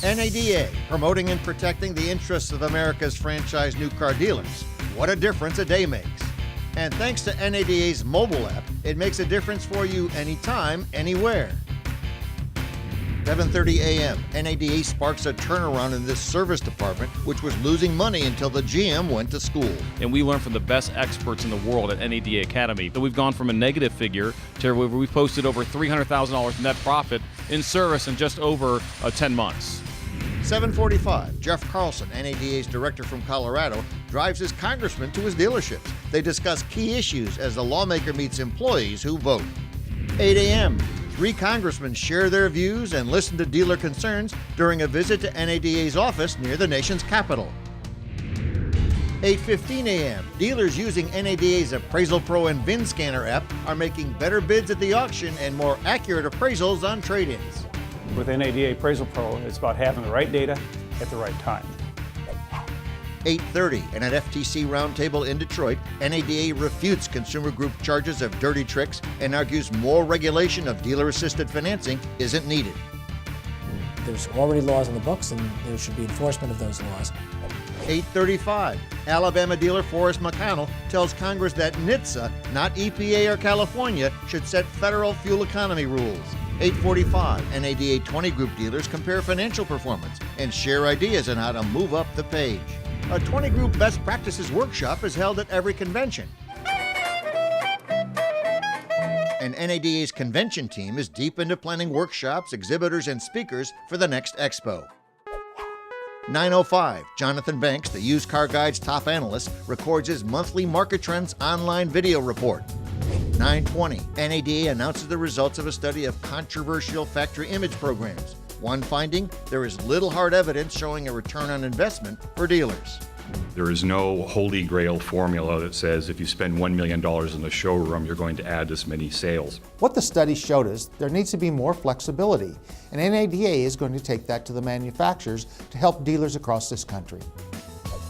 NADA, promoting and protecting the interests of America's franchise new car dealers. What a difference a day makes. And thanks to NADA's mobile app, it makes a difference for you anytime, anywhere. 7:30 a.m., NADA sparks a turnaround in this service department, which was losing money until the GM went to school. And we learned from the best experts in the world at NADA Academy that we've gone from a negative figure to where we've posted over $300,000 net profit in service in just over 10 months. 7:45, Jeff Carlson, NADA's director from Colorado, drives his congressman to his dealerships. They discuss key issues as the lawmaker meets employees who vote. 8 a.m., 3 congressmen share their views and listen to dealer concerns during a visit to NADA's office near the nation's capital. 8:15 a.m., dealers using NADA's Appraisal Pro and VIN Scanner app are making better bids at the auction and more accurate appraisals on trade-ins. With NADA Appraisal Pro, it's about having the right data at the right time. 8:30, and at FTC Roundtable in Detroit, NADA refutes consumer group charges of dirty tricks and argues more regulation of dealer-assisted financing isn't needed. There's already laws on the books, and there should be enforcement of those laws. 8:35, Alabama dealer Forrest McConnell tells Congress that NHTSA, not EPA or California, should set federal fuel economy rules. 8:45, NADA 20 group dealers compare financial performance and share ideas on how to move up the page. A 20 group best practices workshop is held at every convention. And NADA's convention team is deep into planning workshops, exhibitors, and speakers for the next expo. 9:05, Jonathan Banks, the Used Car Guide's top analyst, records his monthly Market Trends online video report. 9:20, NADA announces the results of a study of controversial factory image programs. One finding, there is little hard evidence showing a return on investment for dealers. There is no holy grail formula that says if you spend $1 million in the showroom, you're going to add this many sales. What the study showed us, there needs to be more flexibility, and NADA is going to take that to the manufacturers to help dealers across this country.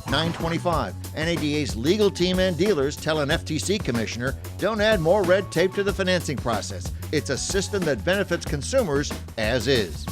9:25, NADA's legal team and dealers tell an FTC commissioner, don't add more red tape to the financing process. It's a system that benefits consumers as is.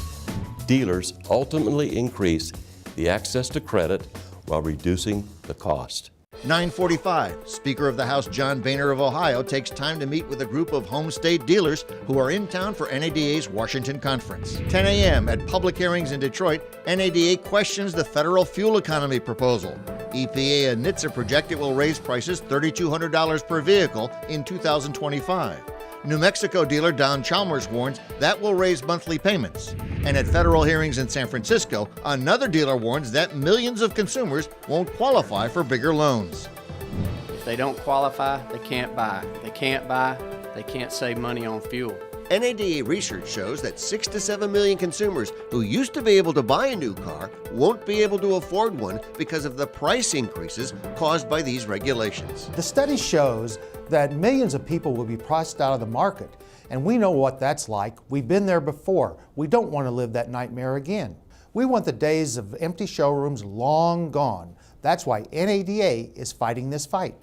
Dealers ultimately increase the access to credit while reducing the cost. 9:45, Speaker of the House John Boehner of Ohio takes time to meet with a group of home state dealers who are in town for NADA's Washington conference. 10 a.m. at public hearings in Detroit, NADA questions the federal fuel economy proposal. EPA and NHTSA project it will raise prices $3,200 per vehicle in 2025. New Mexico dealer Don Chalmers warns that will raise monthly payments. And at federal hearings in San Francisco, another dealer warns that millions of consumers won't qualify for bigger loans. If they don't qualify, they can't buy. If they can't buy, they can't save money on fuel. NADA research shows that 6 to 7 million consumers who used to be able to buy a new car won't be able to afford one because of the price increases caused by these regulations. The study shows that millions of people will be priced out of the market, and we know what that's like. We've been there before. We don't want to live that nightmare again. We want the days of empty showrooms long gone. That's why NADA is fighting this fight.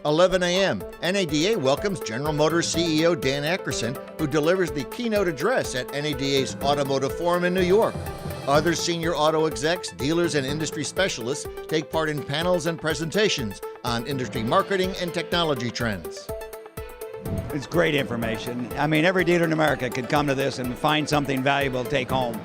11 a.m., NADA welcomes General Motors CEO Dan Akerson, who delivers the keynote address at NADA's Automotive Forum in New York. Other senior auto execs, dealers, and industry specialists take part in panels and presentations on industry marketing and technology trends. It's great information. I mean, every dealer in America could come to this and find something valuable to take home.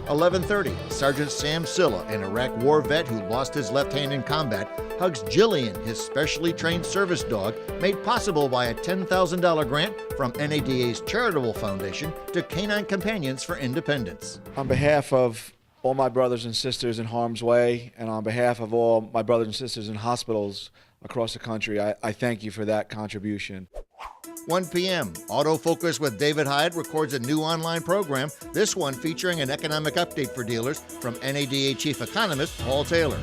11:30, Sergeant Sam Silla, an Iraq war vet who lost his left hand in combat, hugs Jillian, his specially trained service dog, made possible by a $10,000 grant from NADA's charitable foundation to Canine Companions for Independence. On behalf of all my brothers and sisters in harm's way, and on behalf of all my brothers and sisters in hospitals across the country, I thank you for that contribution. 1 p.m., Autofocus with David Hyde records a new online program, this one featuring an economic update for dealers from NADA Chief Economist Paul Taylor.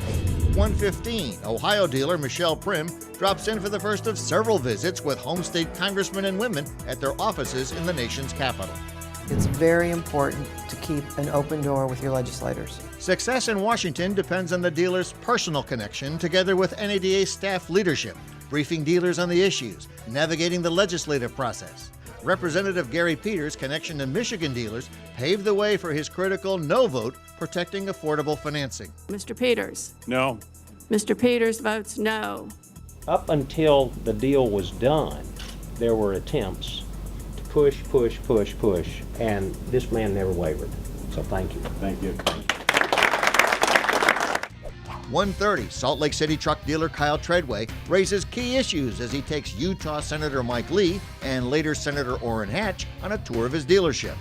1:15, Ohio dealer Michelle Primm drops in for the first of several visits with home state congressmen and women at their offices in the nation's capital. It's very important to keep an open door with your legislators. Success in Washington depends on the dealer's personal connection together with NADA staff leadership, briefing dealers on the issues, navigating the legislative process. Representative Gary Peters' connection to Michigan dealers paved the way for his critical no vote protecting affordable financing. Mr. Peters. No. Mr. Peters votes no. Up until the deal was done, there were attempts to push, and this man never wavered. So thank you. Thank you. 1:30, Salt Lake City truck dealer Kyle Treadway raises key issues as he takes Utah Senator Mike Lee and later Senator Orrin Hatch on a tour of his dealership.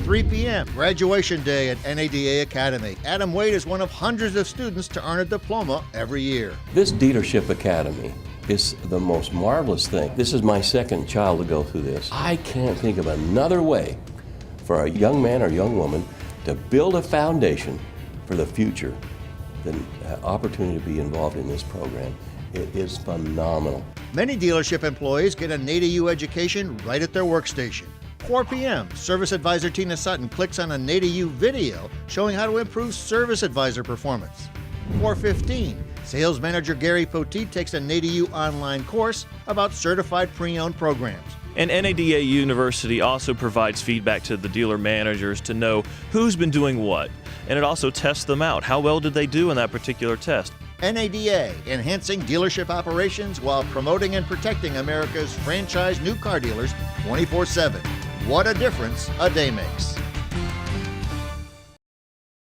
3 p.m., graduation day at NADA Academy. Adam Wade is one of hundreds of students to earn a diploma every year. This dealership academy is the most marvelous thing. This is my second child to go through this. I can't think of another way for a young man or young woman to build a foundation for the future than opportunity to be involved in this program. It is phenomenal. Many dealership employees get a NADAU education right at their workstation. 4 p.m., Service Advisor Tina Sutton clicks on a NADAU video showing how to improve Service Advisor performance. 4:15, Sales Manager Gary Poteet takes a NADAU online course about certified pre-owned programs. And NADA University also provides feedback to the dealer managers to know who's been doing what. And it also tests them out. How well did they do in that particular test? NADA, enhancing dealership operations while promoting and protecting America's franchise new car dealers 24/7. What a difference a day makes.